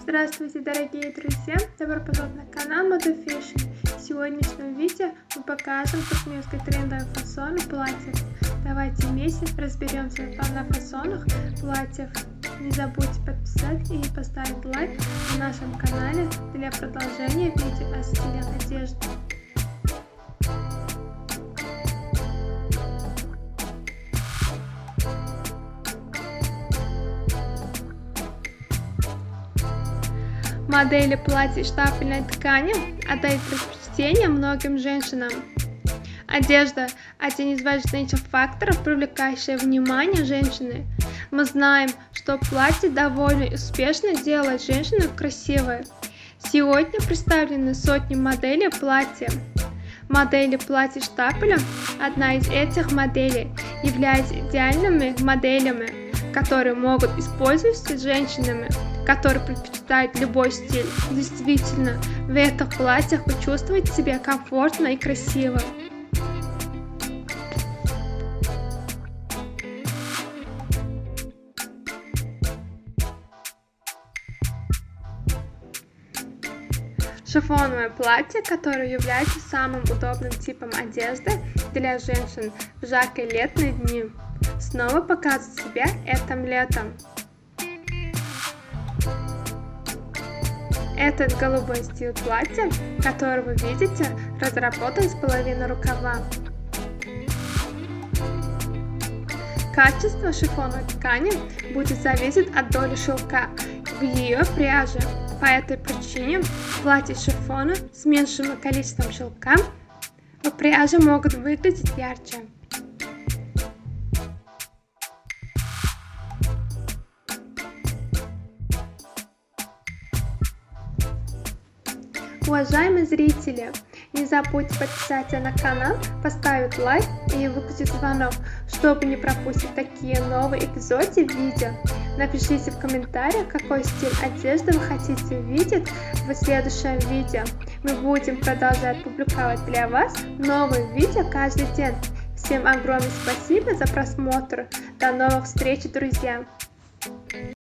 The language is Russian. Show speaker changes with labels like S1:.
S1: Здравствуйте, дорогие друзья! Добро пожаловать на канал Moda Fashion. В сегодняшнем видео мы покажем туркменские трендовые фасоны платьев. Давайте вместе разберемся на фасонах платьев. Не забудьте подписать и поставить лайк на нашем канале для продолжения видео о стиле одежды. Модели платья из штафельной ткани отдают предпочтение многим женщинам. Одежда – один из важнейших факторов, привлекающих внимание женщины. Мы знаем, что платье довольно успешно делает женщину красивой. Сегодня представлены сотни моделей платья. Модели платья штапеля – одна из этих моделей, является идеальными моделями, которые могут использоваться женщинами, которые предпочитают любой стиль. Действительно, в этих платьях вы чувствуете себя комфортно и красиво. Шифоновое платье, которое является самым удобным типом одежды для женщин в жаркие летние дни, снова показывает себя этим летом. Этот голубой стиль платья, который вы видите, разработан с половины рукава. Качество шифоновой ткани будет зависеть от доли шелка в ее пряже. По этой причине платья шифона с меньшим количеством шелка в пряже могут выглядеть ярче. Уважаемые зрители, не забудьте подписаться на канал, поставить лайк и выключить звонок, чтобы не пропустить такие новые эпизоды видео. Напишите в комментариях, какой стиль одежды вы хотите видеть в следующем видео. Мы будем продолжать публиковать для вас новые видео каждый день. Всем огромное спасибо за просмотр. До новых встреч, друзья!